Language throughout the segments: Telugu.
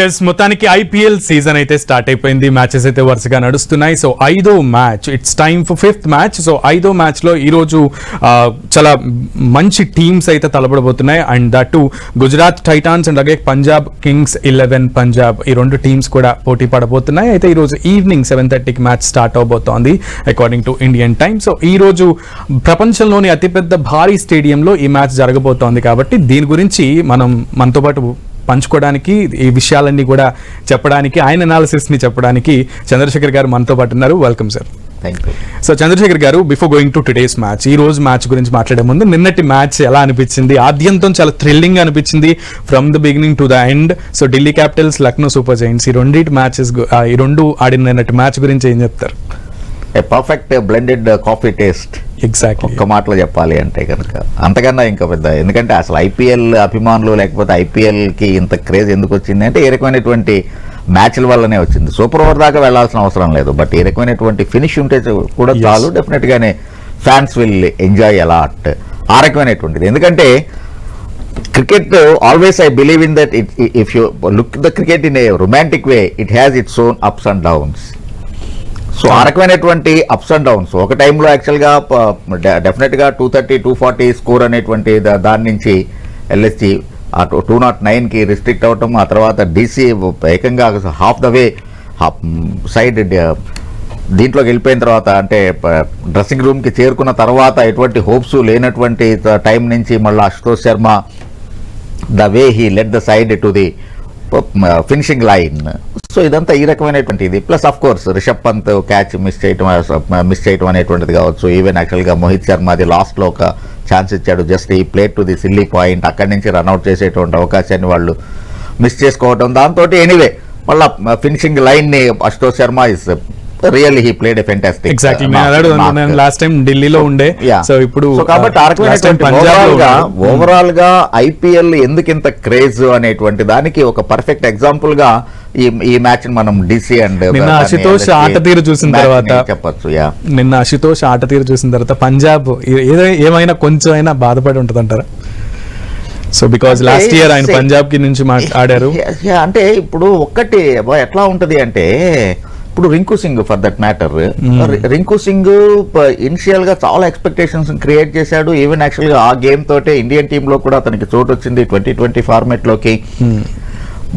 ఎస్ మొత్తానికి ఐపీఎల్ సీజన్ అయితే స్టార్ట్ అయిపోయింది. మ్యాచెస్ అయితే వరుసగా నడుస్తున్నాయి. సో 5వ match, it's time for 5th match. So 5వ మ్యాచ్ లో ఈరోజు చాలా మంచి టీమ్స్ అయితే తలపడబోతున్నాయి. And that Gujarat Titans and అలాగే పంజాబ్ కింగ్స్ 11 పంజాబ్, ఈ రెండు టీమ్స్ కూడా పోటీ పడబోతున్నాయి. అయితే ఈరోజు ఈవినింగ్ 7:30కి మ్యాచ్ స్టార్ట్ అవబోతోంది according to Indian time. So ఈ రోజు ప్రపంచంలోని అతిపెద్ద భారీ స్టేడియంలో ఈ మ్యాచ్ జరగబోతోంది కాబట్టి దీని గురించి మనతో పాటు పంచుకోవడానికి, ఈ విషయాలన్నీ కూడా చెప్పడానికి, ఆయన అనాలిసిస్ ని చెప్పడానికి చంద్రశేఖర్ గారు మనతో పాటు ఉన్నారు. Welcome sir. So Chandrasekhar garu, before going to today's match, ఈ రోజు మ్యాచ్ గురించి మాట్లాడే ముందు నిన్నటి మ్యాచ్ ఎలా అనిపించింది? ఆద్యంతం చాలా థ్రిల్లింగ్ అనిపించింది from the beginning to the end. So Delhi Capitals, Lucknow super Giants, ఈ రెండు ఆడిన నిన్నటి మ్యాచ్ గురించి ఏం చెప్తారు? Perfect blended coffee taste. Exactly, ఒక్క మాటలో చెప్పాలి అంటే కనుక అంతకన్నా ఇంకా పెద్ద, ఎందుకంటే అసలు ఐపీఎల్ అభిమానులు లేకపోతే ఐపీఎల్కి ఇంత క్రేజ్ ఎందుకు వచ్చింది అంటే ఏ రకమైనటువంటి మ్యాచ్ల వల్లనే వచ్చింది. సూపర్ ఓవర్ దాకా వెళ్లాల్సిన అవసరం లేదు, బట్ ఏ రకమైనటువంటి ఫినిష్ ఉంటే కూడా చాలు, డెఫినెట్ గానే ఫ్యాన్స్ విల్ ఎంజాయ్ అలాట్. ఆ రకమైనటువంటిది, ఎందుకంటే cricket always I believe in that if you look the cricket in a romantic way, it has its own ups and downs. So ఆ రకమైనటువంటి అప్స్ అండ్ డౌన్స్. ఒక టైంలో యాక్చువల్గా డెఫినెట్గా 230, 240 స్కోర్ అనేటువంటి దాని నుంచి ఎల్ఎస్జి 209కి రిస్ట్రిక్ట్ అవటం, ఆ తర్వాత డీసీ ఏకంగా హాఫ్ ద వే సైడ్ దీంట్లోకి వెళ్ళిపోయిన తర్వాత, అంటే డ్రెస్సింగ్ రూమ్కి చేరుకున్న తర్వాత ఎటువంటి హోప్స్ లేనటువంటి టైం నుంచి మళ్ళీ Ashutosh Sharma the way he let the side to the finishing line. So ఇదంతా ఈ రకమైనటువంటిది. Plus of course Rishabh Pant catch miss చేయటం అనేటువంటిది కావచ్చు. ఈవెన్ యాక్చువల్గా మోహిత్ శర్మ అది లాస్ట్లో ఒక ఛాన్స్ ఇచ్చాడు, జస్ట్ ఈ plate to the silly point, అక్కడి నుంచి రన్అట్ చేసేటువంటి అవకాశాన్ని వాళ్ళు మిస్ చేసుకోవటం. దాంతో ఎనీవే మళ్ళీ ఫినిషింగ్ లైన్ని Ashutosh Sharma is really he played a fantastic. Exactly, last time ఢిల్లీలో ఉండే, సో ఇప్పుడు కాబట్టి ఓవరాల్ గా ఐపీఎల్ ఎందుకు ఇంత క్రేజ్ అనేటువంటి దానికి ఒక పర్ఫెక్ట్ ఎగ్జాంపుల్ గా ఈ మ్యాచ్ మనం డీసీ అండ్ అశుతోష్ ఆట తీరు చూసిన తర్వాత చెప్పచ్చు. నిన్న అశుతోష్ ఆట తీరు చూసిన తర్వాత పంజాబ్ ఏమైనా కొంచెం అయినా బాధపడి ఉంటుంది అంటారా? సో బికాజ్ లాస్ట్ ఇయర్ ఆయన పంజాబ్ కి నుంచి ఆడారు. అంటే ఇప్పుడు ఒక్కటి ఎట్లా ఉంటది అంటే, ఇప్పుడు Rinku sing for that matter, Rinku Singh initial గా చాలా ఎక్స్పెక్టేషన్స్ క్రియేట్ చేశాడు. ఈవెన్ యాక్చువల్ గా ఆ గేమ్ తోటే ఇండియన్ టీమ్ లో కూడా అతనికి చోటు వచ్చింది 2020 ఫార్మాట్ లోకి.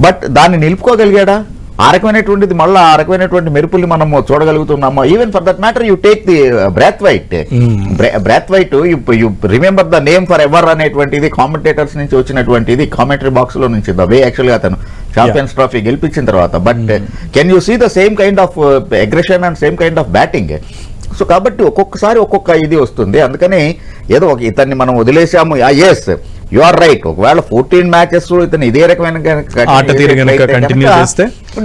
బట్ దాన్ని నిలుపుకోగలిగాడా? ఆ రకమైనటువంటిది మళ్ళీ ఆ రకమైనటువంటి మెరుపుల్ని మనం చూడగలుగుతున్నాము. Even for that matter you take the Brathwaite, you remember the name forever అనేటువంటిది కామెంటేటర్స్ నుంచి వచ్చినటువంటిది, కామెంటరీ బాక్స్ లో నుంచి ద వే యాక్చువల్గా అతను ఛాంపియన్స్ ట్రోఫీ గెలిపించిన తర్వాత. But can you see the same kind of aggression and same kind of batting. So కాబట్టి ఒక్కొక్కసారి ఒక్కొక్క ఇది వస్తుంది. అందుకని ఏదో ఒక ఇతన్ని మనం వదిలేసాము. Yes, you are right. ఒకవేళ 14 మ్యాచెస్ ఇతను ఇదే రకమైన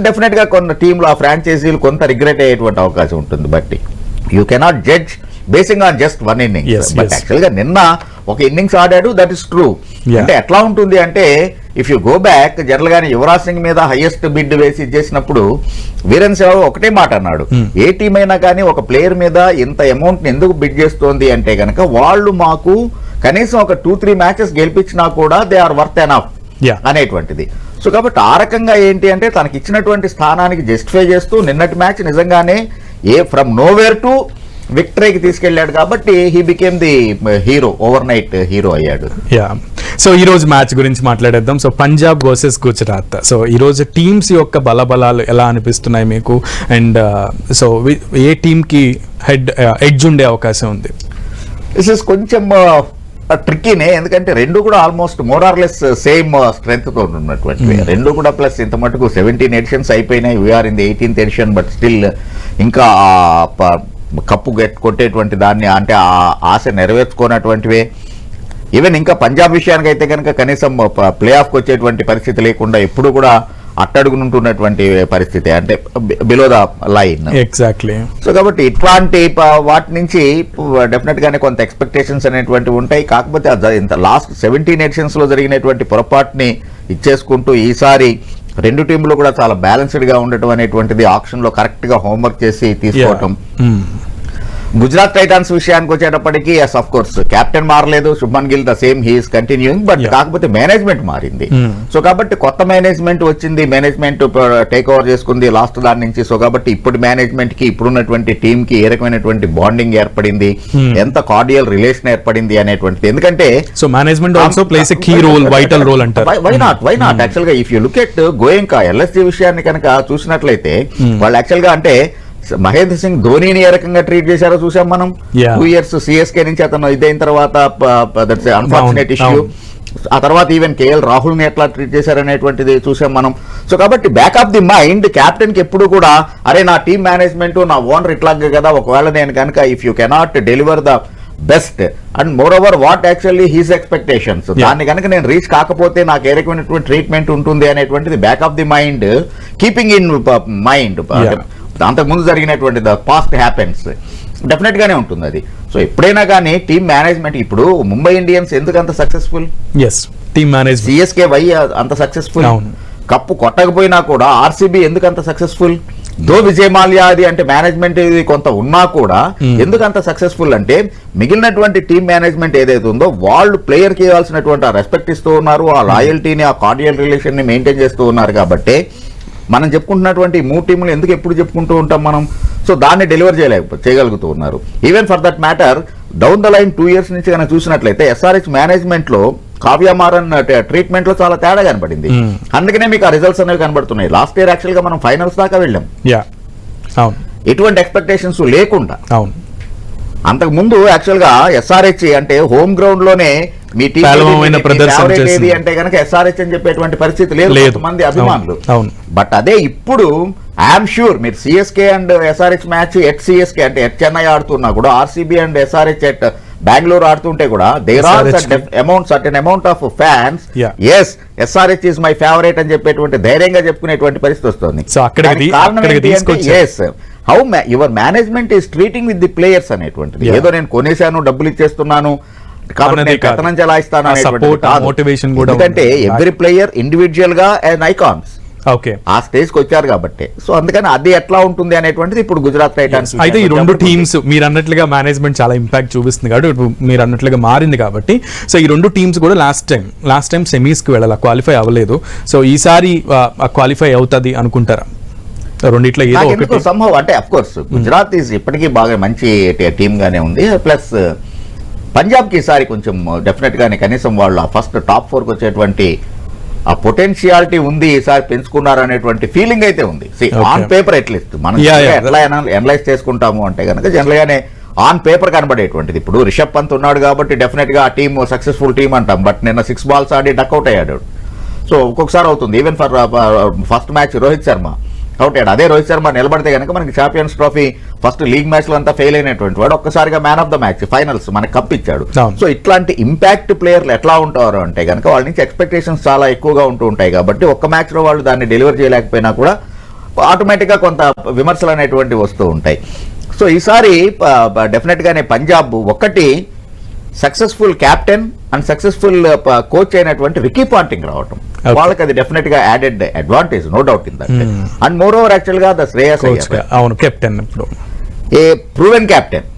డెఫినెట్ గా కొన్ని టీంలు ఆ ఫ్రాంచైజీలు కొంత రిగ్రెట్ అయ్యేటువంటి అవకాశం ఉంటుంది. But you cannot judge basing on just one innings. But actual గా నిన్న ఒక ఇన్నింగ్స్ ఆడాడు, దట్ ఇస్ ట్రూ. అంటే ఎట్లా ఉంటుంది అంటే, if you go back, general గానే యువరాజ్ సింగ్ మీద హైయెస్ట్ బిడ్ వేసి చేసినప్పుడు వీరేన్ సెహ్వాగ్ ఒకటే మాట అన్నాడు, ఏ టీం అయినా కానీ ఒక ప్లేయర్ మీద ఇంత అమౌంట్ ని ఎందుకు బిడ్ చేస్తోంది అంటే కనుక, వాళ్ళు మాకు కనీసం ఒక 2-3 మ్యాచెస్ గెలిపించినా కూడా దే ఆర్ వర్త్ ఎనఫ్ అనేటువంటిది. సో కాబట్టి ఆ రకంగా ఏంటి అంటే తనకి ఇచ్చినటువంటి స్థానానికి జస్టిఫై చేస్తూ నిన్నటి మ్యాచ్ నిజంగానే ఫ్రమ్ నోవేర్ టు విక్టరీకి తీసుకెళ్లాడు. కాబట్టి he became the hero, overnight hero అయ్యాడు. సో ఈ రోజు మ్యాచ్ గురించి మాట్లాడేద్దాం. So Punjab versus Gujarat. So ఈ రోజు టీమ్స్ యొక్క బలబలాలు ఎలా అనిపిస్తున్నాయి మీకు? అండ్ సో ఏ టీమ్ కి ఎడ్జ్ ఉండే అవకాశం ఉంది? దిస్ ఇస్ కొంచెం ట్రిక్కీనే, ఎందుకంటే రెండు కూడా almost more or less same strength తో ఉన్నటువంటి రెండు కూడా. ప్లస్ ఇంత మటుకు 17 ఎడిషన్స్ అయిపోయినాయి, we're in the 18th edition. But still ఇంకా కప్పు కొట్టేటువంటి దాన్ని, అంటే ఆ ఆశ నెరవేర్చుకున్నటువంటివే. ఈవెన్ ఇంకా పంజాబ్ విషయానికి అయితే కనుక కనీసం ప్లే ఆఫ్కి వచ్చేటువంటి పరిస్థితి లేకుండా ఎప్పుడు కూడా అట్టడుగునుంటున్నటువంటి పరిస్థితి, అంటే below the line. Exactly. So కాబట్టి ఇట్లాంటి వాటి నుంచి డెఫినెట్ గానే కొంత ఎక్స్పెక్టేషన్స్ అనేటువంటివి ఉంటాయి. కాకపోతే ఇంత లాస్ట్ 17 ఎడిషన్స్ లో జరిగినటువంటి పొరపాటుని ఇచ్చేసుకుంటూ ఈసారి రెండు టీంలు కూడా చాలా బ్యాలెన్స్డ్ గా ఉండటం అనేటువంటిది, ఆప్షన్ లో కరెక్ట్ గా హోంవర్క్ చేసి తీసుకోవటం. గుజరాత్ టైటాన్స్ విషయానికి వచ్చేటప్పటికి ఎస్ ఆఫ్ కోర్స్ కెప్టెన్ మారలేదు, Shubman Gill the same he's continuing, but కాకపోతే మేనేజ్మెంట్ మారింది. సో కాబట్టి కొత్త మేనేజ్మెంట్ వచ్చింది, మేనేజ్మెంట్ టేక్ ఓవర్ చేసుకుంది లాస్ట్ దాని నుంచి. సో కాబట్టి ఇప్పుడు మేనేజ్మెంట్ కి ఇప్పుడున్నటువంటి టీమ్ కి ఏ రకమైనటువంటి బాండింగ్ ఏర్పడింది, ఎంత కార్డియల్ రిలేషన్ ఏర్పడింది అనేటువంటిది. ఎందుకంటే so management also plays a key role, vital role అంటారు. వై నాట్ యాక్చువల్ గా if you look at Goenka LSG విషయాన్ని కనుక చూసినట్లయితే వాళ్ళు యాక్చువల్ గా అంటే మహేంద్ర సింగ్ ధోనీని ఏ రకంగా ట్రీట్ చేశారో చూసాం మనం. 2 years సిఎస్కే నుంచి అతను ఇదైన తర్వాత దట్స్ అన్ఫార్చునేట్ ఇష్యూ. ఆ తర్వాత ఈవెన్ కేఎల్ రాహుల్ ని ఎట్లా ట్రీట్ చేశారనేటువంటిది చూసాం మనం. సో కాబట్టి back of the mind captain కి ఎప్పుడు కూడా అరే నా టీమ్ మేనేజ్మెంట్ నా ఓనర్ ఇట్లాగే కదా, ఒకవేళ నేను కనుక if you cannot deliver the best and more over what actually he's expectations, దాన్ని కనుక నేను రీచ్ కాకపోతే నాకు ఏ రకమైనటువంటి ట్రీట్మెంట్ ఉంటుంది అనేటువంటిది back of the mind, keeping in mind అంతకుముందు జరిగినటువంటి ద పాస్ట్ హ్యాపెన్స్ డెఫినెట్ గానే ఉంటుంది అది. సో ఎప్పుడైనా కానీ టీమ్ మేనేజ్మెంట్, ఇప్పుడు ముంబై ఇండియన్స్ ఎందుకు అంత successful, team manage, CSK why అంత సక్సెస్ఫుల్, కప్పు కొట్టకపోయినా కూడా ఆర్సీబీ ఎందుకు అంత సక్సెస్ఫుల్, దో విజయ్ మాల్యా అది అంటే మేనేజ్మెంట్ ఇది కొంత ఉన్నా కూడా ఎందుకు అంత సక్సెస్ఫుల్ అంటే మిగిలినటువంటి టీమ్ మేనేజ్మెంట్ ఏదైతే ఉందో వాళ్ళు ప్లేయర్ కి ఇవ్వాల్సినటువంటి ఆ రెస్పెక్ట్ ఇస్తూ ఉన్నారు, ఆ లాయల్టీని ఆ కార్డియల్ రిలేషన్ ని మెయింటైన్ చేస్తూ ఉన్నారు. కాబట్టి మనం చెప్పుకుంటున్నటువంటి 3 టీంలు ఎందుకు ఎప్పుడు చెప్పుకుంటూ ఉంటాం మనం. సో దాన్ని డెలివర్ చేయగలుగుతూ ఉన్నారు. Even for that matter down the line 2 years నుంచి కనుక చూసినట్లయితే ఎస్ఆర్హెచ్ మేనేజ్మెంట్ లో కావ్య మారన్ ట్రీట్మెంట్ లో చాలా తేడా కనబడింది. అందుకనే మీకు ఆ రిజల్ట్స్ అనేవి కనబడుతున్నాయి. లాస్ట్ ఇయర్ యాక్చువల్ గా మనం ఫైనల్స్ దాకా వెళ్ళాం ఎటువంటి ఎక్స్పెక్టేషన్స్ లేకుండా. అంతకు ముందు యాక్చువల్ గా ఎస్ఆర్హెచ్ అంటే హోమ్ గ్రౌండ్ లోనే మీ టీం ఏది అంటే కనుక ఎస్ఆర్హెచ్ అని చెప్పేటువంటి పరిస్థితి లేదు మంది అభిమానులు. బట్ అదే ఇప్పుడు ఐఎమ్ షూర్ మీరు CSK and SRH match at CSK అంటే ఎట్ చెన్నై ఆడుతున్నా కూడా RCB and SRH at Bengaluru ఆడుతుంటే కూడా there are certain amount of fans yes SRH is my favourite అని చెప్పేటువంటి ధైర్యంగా చెప్పుకునేటువంటి పరిస్థితి వస్తుంది. How your management is treating with the players అనేటువంటిది. ఏదో నేను కొనేశాను డబ్బులు ఇచ్చేస్తున్నాను కాబట్టి కథనం చలాయిస్తాను అనేటువంటి, ఎందుకంటే ఎవ్రీ ప్లేయర్ ఇండివిజువల్ గా అండ్ ఐకాన్స్ ఆ స్టేజ్ కి వచ్చారు కాబట్టి. సో అందుకని అది ఎట్లా ఉంటుంది అనేటువంటిది ఇప్పుడు గుజరాత్ టైటాన్స్. అయితే ఈ 2 టీమ్స్ మీరు అన్నట్లుగా మేనేజ్మెంట్ చాలా ఇంపాక్ట్ చూపిస్తుంది కాబట్టి ఇప్పుడు మీరు అన్నట్లుగా మారింది కాబట్టి సో ఈ 2 టీమ్స్ కూడా లాస్ట్ టైం సెమీస్ కి వెళ్ళాలి, క్వాలిఫై అవ్వలేదు. సో ఈసారి క్వాలిఫై అవుతుంది అనుకుంటారా? రెండిట్లో ఏదో సంభవం అంటే అఫ్ కోర్స్ గుజరాత్ ఈజ్ ఇప్పటికీ బాగా మంచి టీమ్ గానే ఉంది. ప్లస్ పంజాబ్ కి ఈసారి కొంచెం డెఫినెట్ గానే కనీసం వాళ్ళు ఫస్ట్ టాప్ 4 కి వచ్చేటువంటి ఆ పొటెన్షియాలిటీ ఉంది, ఈసారి పెంచుకున్నారు అనేటువంటి ఫీలింగ్ అయితే ఉంది. ఆన్ పేపర్ అట్లీస్ట్ మనం ఎట్లా అనలైజ్ చేసుకుంటాము అంటే కనుక జనరల్ గానే ఆన్ పేపర్ కనబడేటువంటిది. ఇప్పుడు రిషబ్ పంత్ ఉన్నాడు కాబట్టి డెఫినెట్ గా ఆ టీమ్ సక్సెస్ఫుల్ టీమ్ అంటాం. బట్ నిన్న 6 balls ఆడి డక్అవుట్ అయ్యాడు. సో ఒక్కొక్కసారి అవుతుంది. Even for first match Rohit Sharma out అయ్యాడు. అదే రోహిత్ శర్మ నిలబడితే కనుక మనకి champions trophy first league match లో అంతా ఫెయిల్ అయినటువంటి వాడు ఒక్కసారిగా man of the match finals మనకి కప్ ఇచ్చాడు. సో ఇట్లాంటి ఇంపాక్ట్ ప్లేయర్లు ఎట్లా ఉంటారు అంటే కనుక వాళ్ళ నుంచి ఎక్స్పెక్టేషన్స్ చాలా ఎక్కువగా ఉంటూ ఉంటాయి. కాబట్టి ఒక్క మ్యాచ్ లో వాళ్ళు దాన్ని డెలివర్ చేయలేకపోయినా కూడా ఆటోమేటిక్ గా కొంత విమర్శలు అనేటువంటివి వస్తూ ఉంటాయి. సో ఈసారి డెఫినెట్ గానే పంజాబ్ ఒకటి successful captain and successful coach అయినటువంటి రికీ పాంటింగ్ రావటం వాళ్ళకి అది డెఫినెట్ గా added advantage, no doubt in that. And moreover actual గా ద శ్రేయస్ అయ్యర్ అవును కెప్టెన్ ఇప్పుడు ఏ ప్రూవెన్ క్యాప్టెన్.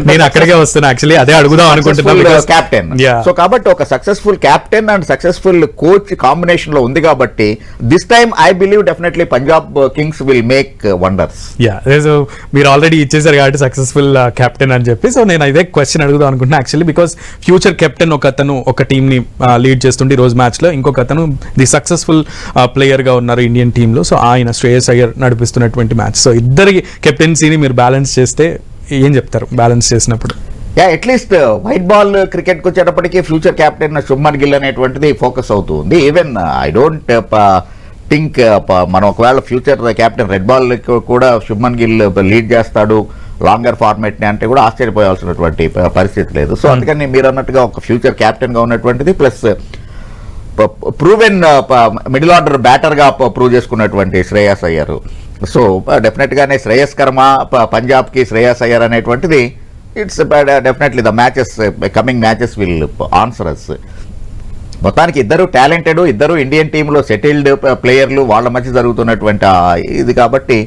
నేను అక్కడికే వస్తున్నా యాక్చువల్లీ అదే అడుగుదాం అనుకుంటున్నాను క్యాప్టెన్. సో కాబట్టి ఒక successful captain and successful coach combination లో ఉంది కాబట్టి this time I believe definitely Punjab Kings will make wonders. మీరు ఆల్రెడీ ఇచ్చేసారు కాబట్టి సక్సెస్ఫుల్ క్యాప్టెన్ అని చెప్పి సో నేను ఇదే క్వశ్చన్ అడుగుదాం అనుకుంటున్నా యాక్చువల్లీ బికాస్ ఫ్యూచర్ కెప్టెన్ ఒక అతను ఒక టీమ్ ని లీడ్ చేస్తుంటే ఈ రోజు మ్యాచ్ లో ఇంకొక అతను ది సక్సెస్ఫుల్ ప్లేయర్ గా ఉన్నారు ఇండియన్ టీమ్ లో. సో ఆయన శ్రేయస్ అయ్యర్ నడిపిస్తున్నటువంటి మ్యాచ్. సో ఇద్దరి కెప్టెన్సీని మీరు బ్యాలెన్స్ చేస్తే ఏం చెప్తారు బ్యాలెన్స్ చేసినప్పుడు? అట్లీస్ట్ వైట్ బాల్ క్రికెట్ కి వచ్చేటప్పటికి ఫ్యూచర్ కెప్టెన్ శుభ్మన్ గిల్ అనేటువంటిది ఫోకస్ అవుతుంది. ఈవెన్ ఐ డోంట్ థింక్ మనం ఒకవేళ ఫ్యూచర్ కెప్టెన్ రెడ్ బాల్ కూడా శుభ్మన్ గిల్ లీడ్ చేస్తాడు లాంగర్ ఫార్మేట్ ని అంటే కూడా ఆశ్చర్యపోయాల్సినటువంటి పరిస్థితి లేదు. సో అందుకని మీరు అన్నట్టుగా ఒక ఫ్యూచర్ కెప్టెన్ గా ఉన్నటువంటిది plus proven middle order batter గా ప్రూవ్ చేసుకున్నటువంటి శ్రేయస్ అయ్యర్. సో డెఫినెట్ గానే శ్రేయస్కర్మ పంజాబ్ కి శ్రేయస్ అయ్యర్ అనేటువంటిది it's definitely the matches coming matches will answer us. మొత్తానికి ఇద్దరు టాలెంటెడ్, ఇద్దరు ఇండియన్ టీంలో సెటిల్డ్ ప్లేయర్లు, వాళ్ళ మధ్య జరుగుతున్నటువంటి ఇది కాబట్టి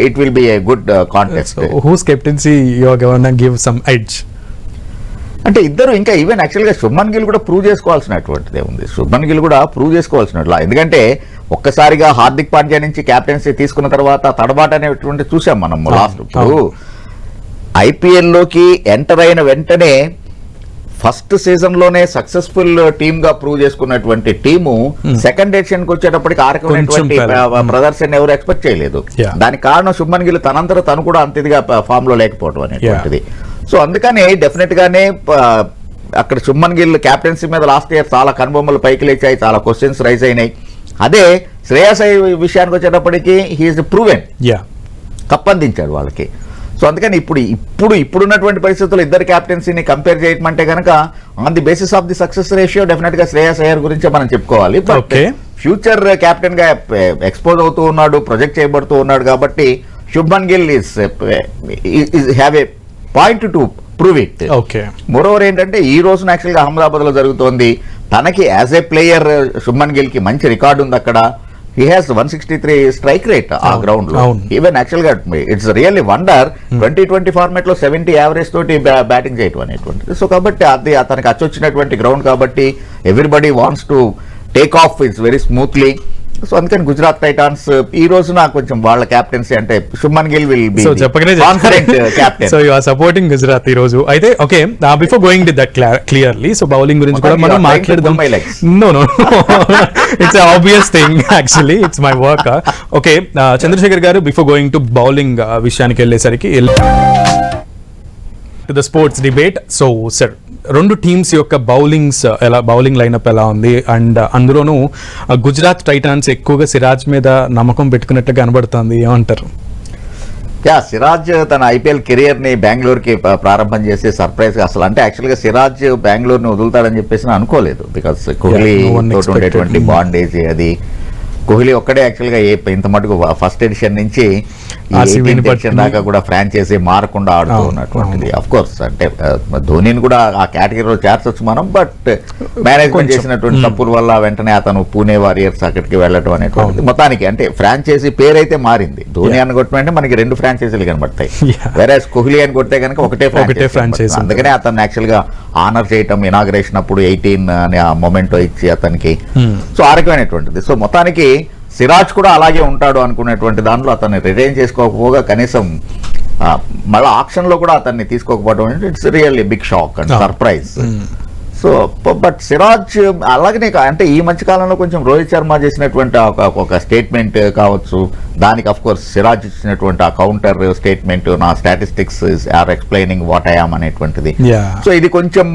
it will be a good contest. Whose captaincy you are gonna give some edge? అంటే ఇద్దరు ఇంకా ఈవెన్ యాక్చువల్గా శుభ్మన్ గిల్ కూడా ప్రూవ్ చేసుకోవాల్సినటువంటిదే ఉంది. శుభ్మన్ గిల్ కూడా ప్రూవ్ చేసుకోవాల్సినట్లా, ఎందుకంటే ఒక్కసారిగా హార్దిక్ పాండ్యా నుంచి క్యాప్టెన్సీ తీసుకున్న తర్వాత తడబాటు అనేటువంటి చూసాం మనం లాస్ట్. ఇప్పుడు ఐపీఎల్లోకి ఎంటర్ అయిన వెంటనే ఫస్ట్ సీజన్ లోనే సక్సెస్ఫుల్ టీమ్ గా ప్రూవ్ చేసుకున్నటువంటి టీము సెకండ్ ఎడిషన్ కి వచ్చేటప్పటికి ఆరకమైనటువంటి ప్రదర్శన ఎవరు ఎక్స్పెక్ట్ చేయలేదు. దానికి కారణం శుభ్మన్ గిల్ తనంతట తను కూడా అంత ఇదిగా ఫామ్ లో లేకపోవడం అనేటువంటిది. సో అందుకని డెఫినెట్ గానే అక్కడ శుభ్మన్ గిల్ క్యాప్టెన్సీ మీద లాస్ట్ ఇయర్ చాలా కనుబొమ్మలు పైకి లేచాయి, చాలా క్వశ్చన్స్ రైజ్ అయినాయి. అదే శ్రేయస్ అయ్యర్ విషయానికి వచ్చేటప్పటికి హీఈస్ ప్రూవెన్, కప్పందించాడు వాళ్ళకి. సో అందుకని ఇప్పుడున్నటువంటి పరిస్థితుల్లో ఇద్దరు క్యాప్టెన్సీని కంపేర్ చేయటం అంటే కనుక on the basis of the success ratio definite గా శ్రేయస్ అయ్యర్ గురించి మనం చెప్పుకోవాలి. బట్ ఫ్యూచర్ కెప్టెన్ గా ఎక్స్పోజ్ అవుతూ ఉన్నాడు, ప్రొజెక్ట్ చేయబడుతూ ఉన్నాడు కాబట్టి Shubman Gill is have a point to prove it. Moreover ఏంటంటే ఈ రోజున యాక్చువల్గా అహ్మదాబాద్ లో జరుగుతోంది, తనకి as a player Shubman Gill కి మంచి రికార్డు ఉంది అక్కడ. హీ హ్యాస్ 163 స్ట్రైక్ రేట్ ఆ గ్రౌండ్ లో. ఈవెన్ యాక్చువల్ గా ఇట్స్ రియల్లీ వండర్ 2020 ఫార్మాట్ లో 70 యావరేజ్ తోటి బ్యాటింగ్ చేయడం అనేటువంటిది. సో కాబట్టి అది అతనికి అచ్చొచ్చినటువంటి గ్రౌండ్ కాబట్టి everybody wants to take off it's very smoothly. So అందుకని గుజరాత్ టైటాన్స్ ఈ రోజున కొంచెం వాళ్ళ క్యాప్టెన్సీ అంటే Shubman Gill will be confident captain. So you are supporting Gujarat ఈ రోజు. అయితే okay, before going to that clearly, so bowling గురించి కూడా మనం మాట్లాడదాం. No it's obvious thing, actually it's my work. Okay Chandrashekhar garu, before going to bowling విషయానికి వెళ్ళేసరికి to the sports debate. So sir, రెండు టీమ్స్ యొక్క బౌలింగ్ లైనప్ ఎలా ఉంది, అండ్ అందులోనూ గుజరాత్ టైటాన్స్ ఎక్కువగా సిరాజ్ మీద నమ్మకం పెట్టుకున్నట్టు కనబడుతుంది, ఏమంటారు? సిరాజ్ తన ఐపీఎల్ కెరియర్ ని బెంగళూరు కి ప్రారంభం చేసి సర్ప్రైజ్ గా, అసలు అంటే యాక్చువల్ గా సిరాజ్ బెంగళూరు ని వదులుతాడని చెప్పేసి అనుకోలేదు. బికాస్ కోహ్లీ తోటి ఉండేటువంటి బాండేజ్ అది, కోహ్లీ ఒక్కడే యాక్చువల్ గా ఇంత మటుకు ఫస్ట్ ఎడిషన్ నుంచి దాకా కూడా ఫ్రాంచైజీ మారకుండా ఆడుతూ ఉన్నటువంటిది. అఫ్ కోర్స్ అంటే ధోనిని కూడా ఆ కేటగిరీలో చేర్చొచ్చు మనం, బట్ మేనేజ్మెంట్ చేసినటువంటి తప్పుల వల్ల వెంటనే అతను పూణే వారియర్స్ అక్కడికి వెళ్ళడం అనేటువంటిది. మొత్తానికి అంటే ఫ్రాంచైజీ పేరైతే మారింది. ధోని అని కొట్టమంటే మనకి 2 ఫ్రాంచైజీలు కనబడతాయి, వేరే కోహ్లీ అని కొడితే కనుక ఒకటే ఫ్రాంచైజీ. అందుకనే అతను యాక్చువల్ గా ఆనర్ చేయటం ఇనాగ్రేషన్ అప్పుడు 18 అనే ఆ మొమెంటో ఇచ్చి అతనికి సో ఆ రకమైనటువంటిది. సో మొత్తానికి సిరాజ్ కూడా అలాగే ఉంటాడు అనుకునేటువంటి దాంట్లో అతన్ని రిటైన్ చేసుకోకపోగా కనీసం మళ్ళీ ఆక్షన్ లో కూడా అతన్ని తీసుకోకపోవడం it's really big shock and surprise. So but Siraj అలాగనే అంటే ఈ మధ్య కాలంలో కొంచెం రోహిత్ శర్మ చేసినటువంటి ఒక స్టేట్మెంట్ కావచ్చు, దానికి అఫ్ కోర్స్ సిరాజ్ ఇచ్చినటువంటి ఆ కౌంటర్ స్టేట్మెంట్, నా statistics are explaining what I am అనేటువంటిది. సో ఇది కొంచెం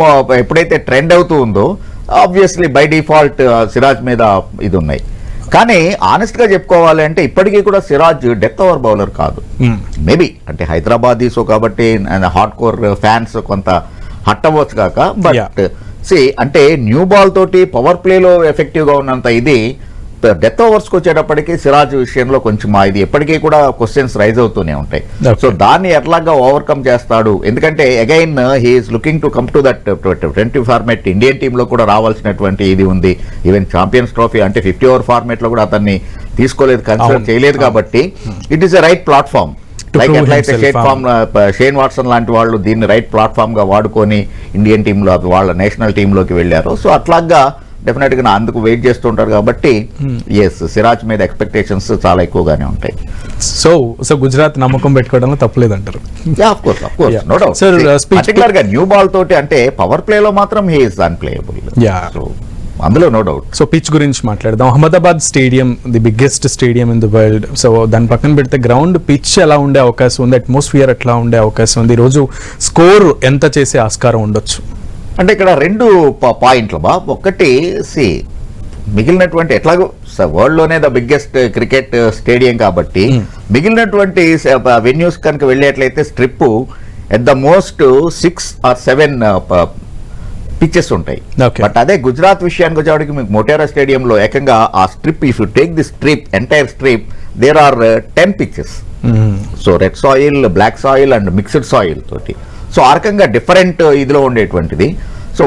ఎప్పుడైతే ట్రెండ్ అవుతూ ఉందో ఆబ్వియస్లీ బై డిఫాల్ట్ సిరాజ్ మీద ఇది ఉన్నాయి. కానీ ఆనెస్ట్ గా చెప్పుకోవాలి అంటే ఇప్పటికీ కూడా సిరాజ్ డెత్ ఓవర్ బౌలర్ కాదు. మేబీ అంటే హైదరాబాదీస్ కాబట్టి హార్డ్ కోర్ ఫ్యాన్స్ కొంత హట్ అవ్వచ్చు కాక, బట్ అంటే న్యూ బాల్ తోటి పవర్ ప్లేలో ఎఫెక్టివ్ గా ఉన్నంత ఇది డెత్ ఓవర్స్ కి వచ్చేటప్పటికి సిరాజ్ విషయంలో కొంచెం ఇది ఎప్పటికీ కూడా క్వశ్చన్స్ రైజ్ అవుతూనే ఉంటాయి. సో దాన్ని ఎట్లాగా ఓవర్కమ్ చేస్తాడు, ఎందుకంటే again he's looking to come to that 20 format Indian team లో కూడా రావాల్సినటువంటి ఇది ఉంది. ఈవెన్ ఛాంపియన్స్ ట్రోఫీ అంటే 50 ఓవర్ ఫార్మాట్ లో కూడా అతన్ని తీసుకోలేదు, కన్సిడర్ చేయలేదు. కాబట్టి it is a right platform. Like ఎట్లయితే షేన్ వాట్సన్ లాంటి వాళ్ళు దీన్ని రైట్ ప్లాట్ఫామ్ గా వాడుకొని ఇండియన్ టీమ్ లో వాళ్ళ నేషనల్ టీమ్ లోకి వెళ్ళారు. సో అట్లాగా డెఫినెట్ గా అందుకు వెయిట్ చేస్తుంటారు కాబట్టి ఎస్ సిరాజ్ మీద ఎక్స్పెక్టేషన్స్ చాలా ఎక్కువగానే ఉంటాయి. సో గుజరాత్ నమ్మకం పెట్టుకోవడంలో తప్పలేదంటారు. No doubt. పర్టికులర్ గా న్యూ బాల్ తోటి అంటే పవర్ ప్లే లో మాత్రం హీ ఈస్ అన్ప్లేయబుల్, అందులో నో డౌట్. సో పిచ్ గురించి మాట్లాడదాం. Ahmedabad stadium the biggest stadium in the world. So దాని పక్కన పెడితే గ్రౌండ్ పిచ్ ఎలా ఉండే అవకాశం ఉంది, అట్మాస్ఫియర్ ఎట్లా ఉండే అవకాశం ఉంది, ఈరోజు స్కోర్ ఎంత చేసే ఆస్కారం ఉండొచ్చు? అంటే ఇక్కడ 2 పాయింట్లు బా. ఒకటి మిగిలినటువంటి ఎట్లాగో వరల్డ్ లోనే ద బిగ్గెస్ట్ క్రికెట్ స్టేడియం కాబట్టి మిగిలినటువంటి వెన్యూస్ కనుక వెళ్ళేట్లయితే strip at the most 6 or 7 pitches ఉంటాయి. బట్ అదే గుజరాత్ విషయానికి వచ్చేవాడికి మీకు మొటేరా స్టేడియంలో ఏకంగా ఆ strip, if you take the strip entire strip there are 10 pitches. So red soil, black soil and mixed soil తోటి. సో ఆ రకంగా డిఫరెంట్ ఇదిలో ఉండేటువంటిది. సో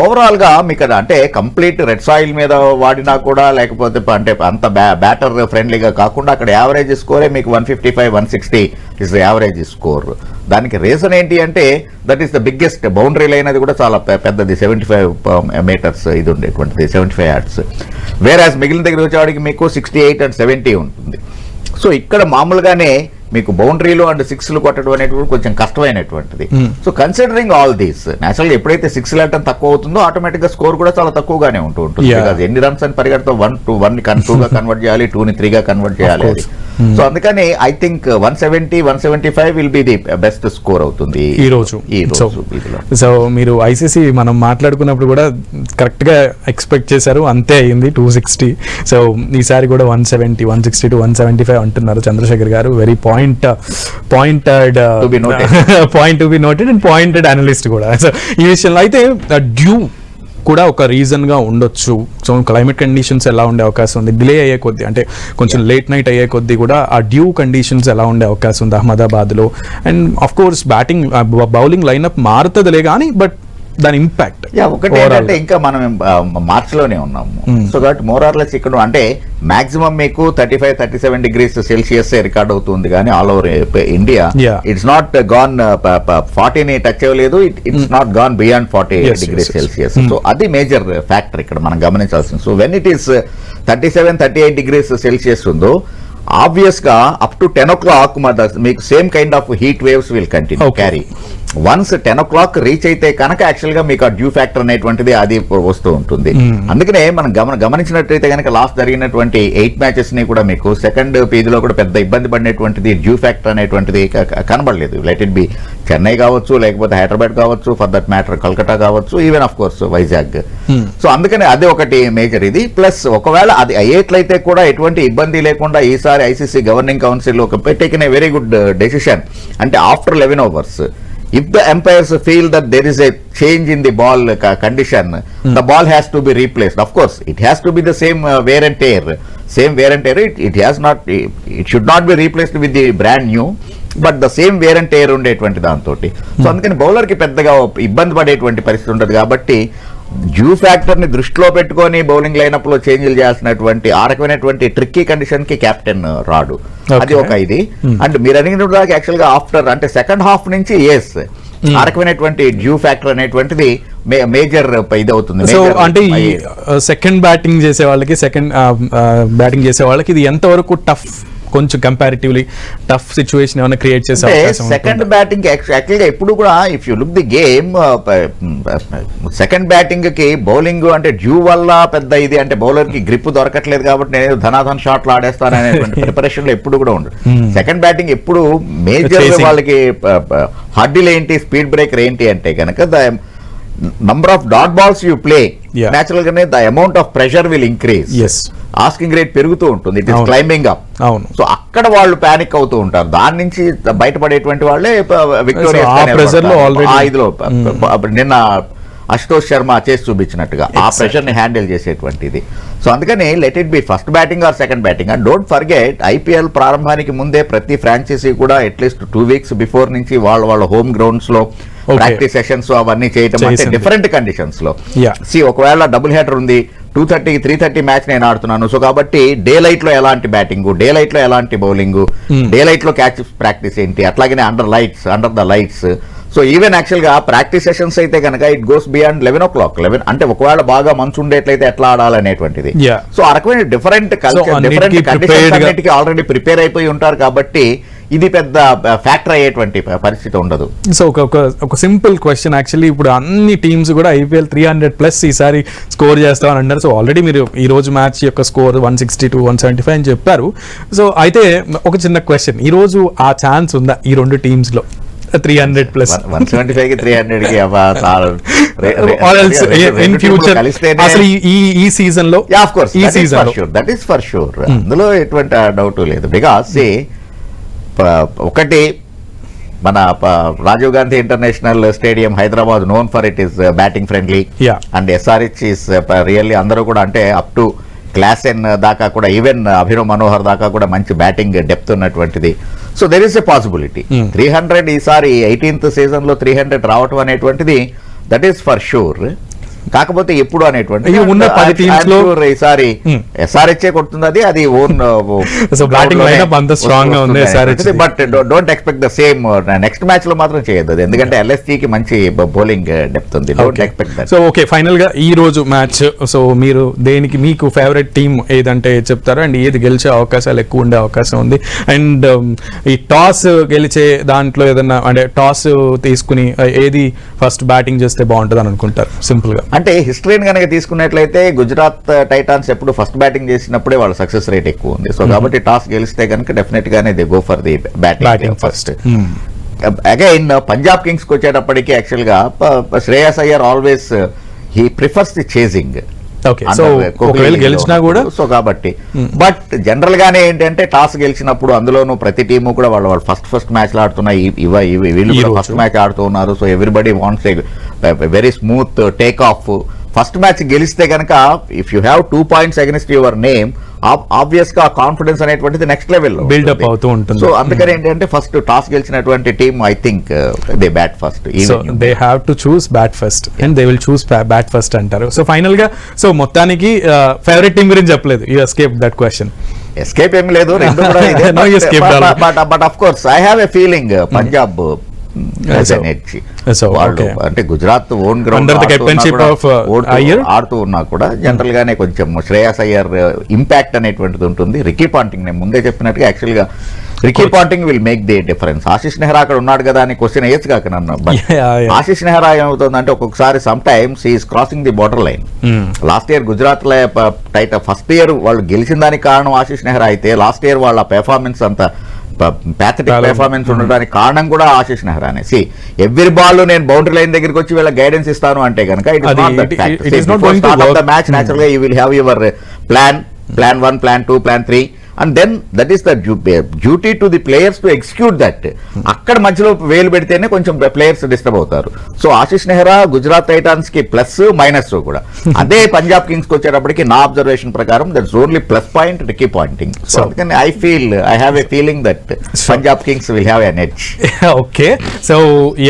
ఓవరాల్ గా మీకు అంటే కంప్లీట్ రెడ్ సాయిల్ మీద వాడినా కూడా లేకపోతే అంటే అంత బ్యాటర్ ఫ్రెండ్లీగా కాకుండా అక్కడ యావరేజ్ స్కోరే మీకు 155 160 ఇస్ ద యావరేజ్ స్కోర్. దానికి రీజన్ ఏంటి అంటే that is the biggest boundary line, అది కూడా చాలా పెద్దది 75 మీటర్స్ ఇది ఉండేటువంటిది 75 యార్డ్స్. వేరాజ్ మిగిలిన దగ్గర వచ్చేవాడికి మీకు 68 and 70 ఉంటుంది. సో ఇక్కడ మామూలుగానే మీకు బౌండరీలు అండ్ సిక్స్లు కొట్టడం అనేటువంటి కొంచెం కష్టమైనటువంటిది. సో కన్సిడరింగ్ ఆల్ దీస్ నేచురల్గా ఎప్పుడైతే 6 వెళ్ళటం తక్కువ అవుతుందో ఆటోమేటిక్ గా స్కోర్ కూడా చాలా తక్కువగానే ఉంటుంది. బికాజ్ ఎన్ని రన్స్ అని పరిగెడతాం 1 2 గా కన్వర్ట్ చేయాలి, 2 ని 3 గా కన్వర్ట్ చేయాలి. సో అందుకని I think 170 175 will be the best score అవుతుంది ఈ రోజు. సో మీరు ఐసీసీ మనం మాట్లాడుకున్నప్పుడు కూడా కరెక్ట్ గా ఎక్స్పెక్ట్ చేశారు, అంతే అయింది 260. సో ఈసారి కూడా 170 160 to 175 అంటున్నారు చంద్రశేఖర్ గారు. Very pointed to be noted and pointed analyst కూడా. సో ఈ విషయంలో అయితే డ్యూ కూడా ఒక రీజన్ గా ఉండొచ్చు. సో క్లైమేట్ కండిషన్స్ ఎలా ఉండే అవకాశం ఉంది, డిలే అయ్యే కొద్దీ అంటే కొంచెం లేట్ నైట్ అయ్యే కొద్దీ కూడా ఆ డ్యూ కండిషన్స్ ఎలా ఉండే అవకాశం ఉంది అహ్మదాబాద్ లో. And of course batting bowling lineup మారుతుందిలే కానీ బట్ దాని ఇంపాక్ట్ ఒకటి ఏంటంటే ఇంకా మనం మార్చ్ లోనే ఉన్నాము. సో కాబట్టి మోరార్లెస్ ఇక్కడ అంటే మాక్సిమం మీకు 35-37 degrees సెల్సియస్ రికార్డ్ అవుతుంది కానీ all over India it's not gone 40ని టచ్ అవ్వలేదు, it's not gone beyond 40 degrees Celsius. So అది మేజర్ ఫ్యాక్టర్ ఇక్కడ మనం గమనించాల్సింది. So when it is 37-38 degrees Celsius ఉందో ఆబ్వియస్ గా అప్ టు 10 o'clock మీకు same kind of heat waves will continue carry. Once 10 o'clock reach అయితే కనుక యాక్చువల్ గా మీకు ఆ డ్యూ ఫ్యాక్టర్ అనేటువంటిది అది వస్తూ ఉంటుంది. అందుకనే మనం గమనించినట్టయితే కనుక లాస్ట్ జరిగినటువంటి 8 matches ని కూడా మీకు సెకండ్ పేజ్ లో కూడా పెద్ద ఇబ్బంది పడినటువంటిది డ్యూ ఫ్యాక్టర్ అనేటువంటిది కనబడలేదు. లెట్ ఇట్ బి చెన్నై కావచ్చు, లేకపోతే హైదరాబాద్ కావచ్చు, ఫర్ దట్ మ్యాటర్ కల్కటా కావచ్చు, even of course Vizag. So అందుకని అదే ఒకటి మేజర్ ఇది. ప్లస్ ఒకవేళ అది అయ్యేట్లయితే కూడా ఎటువంటి ఇబ్బంది లేకుండా ఈసారి ICC governing council taken a very good decision. అంటే after 11 overs if the umpires feel that there is a change in the ball condition, the ball has to be replaced. Of course it has to be the same wear and tear, it has not, it should not be replaced with the brand new, but the same wear and tear ఉండేటువంటి దాంతో. సో అందుకని బౌలర్ కి పెద్దగా ఇబ్బంది పడేటువంటి పరిస్థితి ఉండదు. కాబట్టి డ్యూ ఫ్యాక్టర్ ని దృష్టిలో పెట్టుకొని బౌలింగ్ లైనప్ లో చేంజ్లు చేయాల్సినటువంటి ఆ రకమైనటువంటి ట్రిక్కీ కండిషన్ కి కెప్టెన్ రాడు. అది ఒక ఇది. అండ్ మీరు అడిగిన దాకా యాక్చువల్ గా ఆఫ్టర్ అంటే సెకండ్ హాఫ్ నుంచి ఆ రకమైనటువంటి డ్యూ ఫ్యాక్టర్ అనేటువంటిది మేజర్ ఇది అవుతుంది. సో అంటే ఈ సెకండ్ బ్యాటింగ్ చేసే వాళ్ళకి ఇది ఎంతవరకు టఫ్, కొంచెం కంపారిటివ్లీ టఫ్ సిచ్యువేషన్ ఏమైనా క్రియేట్ చేసే అవకాశం? సెకండ్ బ్యాటింగ్ యాక్చువల్గా ఎప్పుడు కూడా if you look the game second batting కి బౌలింగ్ అంటే డ్యూ వల్ల పెద్ద ఇది అంటే బౌలర్ కి గ్రిప్ దొరకట్లేదు కాబట్టి నేను ధనాధన్ షాట్లు ఆడేస్తాను అనేటువంటి ప్రిపరేషన్ లో ఎప్పుడు కూడా ఉండదు. సెకండ్ బ్యాటింగ్ ఎప్పుడు మేజర్ వాళ్ళకి హర్డిల్ ఏంటి, స్పీడ్ బ్రేకర్ ఏంటి అంటే కనుక the number of dot balls you play natural గానే the amount of pressure will increase, asking rate పెరుగుతూ ఉంటుంది, it is climbing up. So అక్కడ వాళ్ళు పానిక్ అవుతూ ఉంటారు. దాని నుంచి బయటపడేటువంటి వాళ్ళే విక్టోరియా నిన్న అశుతోష్ శర్మ చేసి చూపించినట్టుగా ఆ ప్రెషర్ ని హ్యాండిల్ చేసేటువంటిది. సో అందుకని let it be first batting are second batting. And don't forget IPL ప్రారంభానికి ముందే ప్రతి ఫ్రాంచైజీ కూడా అట్లీస్ట్ 2 weeks బిఫోర్ నుంచి వాళ్ళ హోమ్ గ్రౌండ్స్ లో ప్రాక్టీస్ సెషన్స్ అవన్నీ చేయటం అంటే డిఫరెంట్ కండిషన్స్ లో. ఒకవేళ డబుల్ హెడర్ ఉంది, 2:30 3:30 మ్యాచ్ నేను ఆడుతున్నాను. సో కాబట్టి డే లైట్ లో ఎలాంటి బ్యాటింగ్, డే లైట్ లో ఎలాంటి బౌలింగ్, డే లైట్ లో క్యాచ్ ప్రాక్టీస్ ఏంటి, అట్లాగే under the lights. So even actual గా ప్రాక్టీస్ సెషన్స్ అయితే కనుక ఇట్ గోస్ బియాండ్ 11 o'clock. అంటే ఒకవేళ బాగా మంచు ఉండేట్లయితే ఎట్లా ఆడాలనేటువంటిది. సో ఆ రకమైన డిఫరెంట్ కల్చర్, డిఫరెంట్ కండిషన్స్ అన్నిటికీ ఆల్రెడీ ప్రిపేర్ అయిపోయి ఉంటారు కాబట్టి ఇది పెద్ద ఫ్యాక్టర్ అయ్యేటువంటి పరిస్థితి ఉండదు. సో ఒక సింపుల్ క్వశ్చన్ యాక్చువల్లీ, ఇప్పుడు అన్ని టీమ్స్ కూడా IPL 300+ ఈసారి స్కోర్ చేస్తామని అన్నారు. సో ఆల్రెడీ మీరు ఈ రోజు మ్యాచ్ యొక్క స్కోర్ 160 to 175 అని చెప్పారు. సో అయితే ఒక చిన్న క్వశ్చన్, ఈ రోజు ఆ ఛాన్స్ ఉందా ఈ రెండు టీమ్స్ లో 300+? 175 కి 300 కి ఇన్ ఫ్యూచర్ అసలు ఈ సీజన్ లో ఈ season that is for sure, అందులో ఎటువంటి డౌట్ లేదు. బికాస్ ఒకటి మన Rajiv Gandhi international stadium Hyderabad known for it is batting friendly and SRH is really అందరూ కూడా అంటే అప్ టు క్లాసెన్ దాకా కూడా ఈవెన్ అభినవ్ మనోహర్ దాకా కూడా మంచి బ్యాటింగ్ డెప్త్ ఉన్నటువంటిది. So there is a possibility 300 ఈసారి 18th సీజన్ లో 300 రావటం అనేటువంటిది దట్ ఈస్ ఫర్ షూర్. కాకపోతే ఎప్పుడు అనేటువంటి ఈ ఉన్న 10 teams లో ఈసారి ఎస్ఆర్హెచ్ఏ కొడుతుంది, అది ఓన్ బ్యాటింగ్ లైనప్ అంత స్ట్రాంగ్ గా ఉంది SRH. But don't expect the same next match లో మాత్రం చేయొద్దు అది, ఎందుకంటే LSG కి మంచి బౌలింగ్ డెప్త్ ఉంది. Don't expect that. So okay, final గా ఈ రోజు మ్యాచ్, సో మీరు దేనికి మీకు ఫేవరెట్ టీమ్ ఏదంటే చెప్తారా, అండ్ ఏది గెలిచే అవకాశాలు ఎక్కువ ఉండే అవకాశం ఉంది, అండ్ ఈ టాస్ గెలిచే దాంట్లో ఏదన్నా అంటే టాస్ తీసుకుని ఏది ఫస్ట్ బ్యాటింగ్ చేస్తే బాగుంటుంది అని అనుకుంటారు సింపుల్ గా? అంటే హిస్టరీని కనుక తీసుకున్నట్లయితే గుజరాత్ టైటాన్స్ ఎప్పుడు ఫస్ట్ బ్యాటింగ్ చేసినప్పుడే వాళ్ళ సక్సెస్ రేట్ ఎక్కువ ఉంది. సో కాబట్టి టాస్ గెలిస్తే కనుక డెఫినెట్ గానే they go for the batting first. Again Punjab Kings కి వచ్చేటప్పటికి యాక్చువల్ గా Shreyas Iyer always he prefers the chasing. గెలిచినా కూడా సో కాబట్టి బట్ జనరల్ గానే ఏంటంటే టాస్ గెలిచినప్పుడు అందులోనూ ప్రతి టీము కూడా వాళ్ళు ఫస్ట్ మ్యాచ్ ఆడుతున్నాయి, వీళ్ళు కూడా ఫస్ట్ మ్యాచ్ ఆడుతూ ఉన్నారు. So everybody wants very smooth take off. First match గెలిస్తే కనుక if you have 2 points against your name, obvious గా కాన్ఫిడెన్స్ అనేటువంటిది నెక్స్ట్ లెవెల్ బిల్డప్ అవుతూ ఉంటుంది. సో అందుకని ఏంటంటే ఫస్ట్ టాస్ గెలిచినటువంటి team I think they bat first. So they have to choose bat first and they will choose bat first అంటారు. సో ఫైనల్ గా సో మొత్తానికి ఫేవరెట్ టీమ్ గురించి చెప్పలేదు, you escape that question. Escape ఏం లేదు, రెండు కూడా but of course I have a feeling Punjab అంటే గుజరాత్ ఓన్ గ్రౌండ్ ఆడుతూ ఉన్నా కూడా జనరల్ గానే కొంచెం శ్రేయస్ అయ్యర్ ఇంపాక్ట్ అనేటువంటిది ఉంటుంది. రికీ పాంటింగ్ నేను ముందే చెప్పినట్టుగా యాక్చువల్ గా Ricky Ponting will make the difference. Ashish Nehra అక్కడ ఉన్నాడు కదా అని క్వశ్చన్ వేయచ్చు కాక నన్ను, బట్ ఆశిష్ నెహ్రా ఏమవుతుందంటే ఒక్కొక్కసారి some times is crossing the border line. Last year Gujarat లో ఫస్ట్ ఇయర్ వాళ్ళు గెలిచిన దానికి కారణం ఆశిష్ నెహ్రా అయితే, లాస్ట్ ఇయర్ వాళ్ళ పెర్ఫార్మెన్స్ అంతా ప్యాథటిక్ పెర్ఫార్మెన్స్ ఉండడానికి కారణం కూడా Ashish Nehra. See every ball నేను బౌండరీ లైన్ దగ్గరికి వచ్చి వీళ్ళ గైడెన్స్ ఇస్తాను అంటే కనుక మ్యాచ్ నేచురల్ గా you will have your plan 1, plan 2, plan 3 and then that is the duty to the players to execute that. అక్కడ మధ్యలో వేలు పెడితేనే కొంచెం ప్లేయర్స్ డిస్టర్బ్ అవుతారు. సో ఆశిష్ నెహ్రా గుజరాత్ టైటాన్స్ కి ప్లస్ మైనస్ కూడా. అదే పంజాబ్ కింగ్స్ కి వచ్చేటప్పటికి నా అబ్జర్వేషన్ ప్రకారం that's only plus point Ricky Ponting. So అందుకని I have a feeling that Punjab Kings will have an edge. Okay, so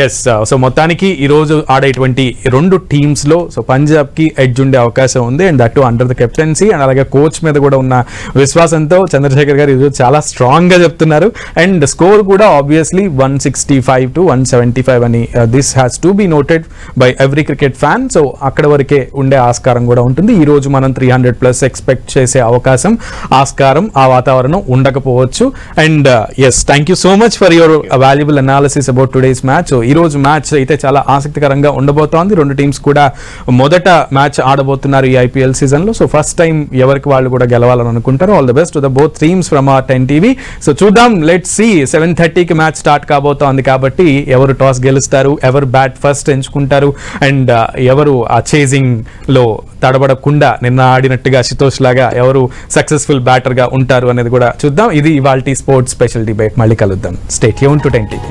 yes, so మొత్తానికి ఈ రోజు ఆడేటువంటి రెండు టీమ్స్ లో సో పంజాబ్ కి ఎడ్జ్ ఉండే అవకాశం ఉంది, and that under the captaincy and అలాగే కోచ్ మీద కూడా ఉన్న విశ్వాసంతో చంద్రశేఖర్ గారు ఈరోజు చాలా స్ట్రాంగ్ గా చెప్తున్నారు. అండ్ స్కోర్ కూడా ఆబ్వియస్లీ 165 to 175 అని this has to be noted by every cricket fan. So అక్కడ వరకే ఉండే ఆస్కారం కూడా ఉంటుంది. ఈ రోజు మనం 300+ ఎక్స్పెక్ట్ చేసే అవకాశం, ఆస్కారం, ఆ వాతావరణం ఉండకపోవచ్చు. And yes, thank you so much for your valuable analysis about today's match. ఈ రోజు మ్యాచ్ అయితే చాలా ఆసక్తికరంగా ఉండబోతోంది. రెండు టీమ్స్ కూడా మొదట మ్యాచ్ ఆడబోతున్నారు ఈ IPL సీజన్ లో. సో ఫస్ట్ టైం ఎవరికి వాళ్ళు కూడా గెలవాలని అనుకుంటారు. All the best to the both teams from our 10 TV. So చూద్దాం, లెట్స్ సీ. 7:30కి మ్యాచ్ స్టార్ట్ కాబోతోంది కాబట్టి ఎవరు టాస్ గెలుస్తారు, ఎవరు బ్యాట్ ఫస్ట్ ఎంచుకుంటారు, అండ్ ఎవరు ఆ చేజింగ్ లో తడబడకుండా నిన్న ఆడినట్టుగా శితోష్ లాగా ఎవరు సక్సెస్ఫుల్ బ్యాటర్ గా ఉంటారు అనేది కూడా చూద్దాం. ఇది ఇవాల్టి స్పోర్ట్స్ స్పెషల్ డిబేట్. మళ్ళీ కలుద్దాం. Stay tune to 10 TV.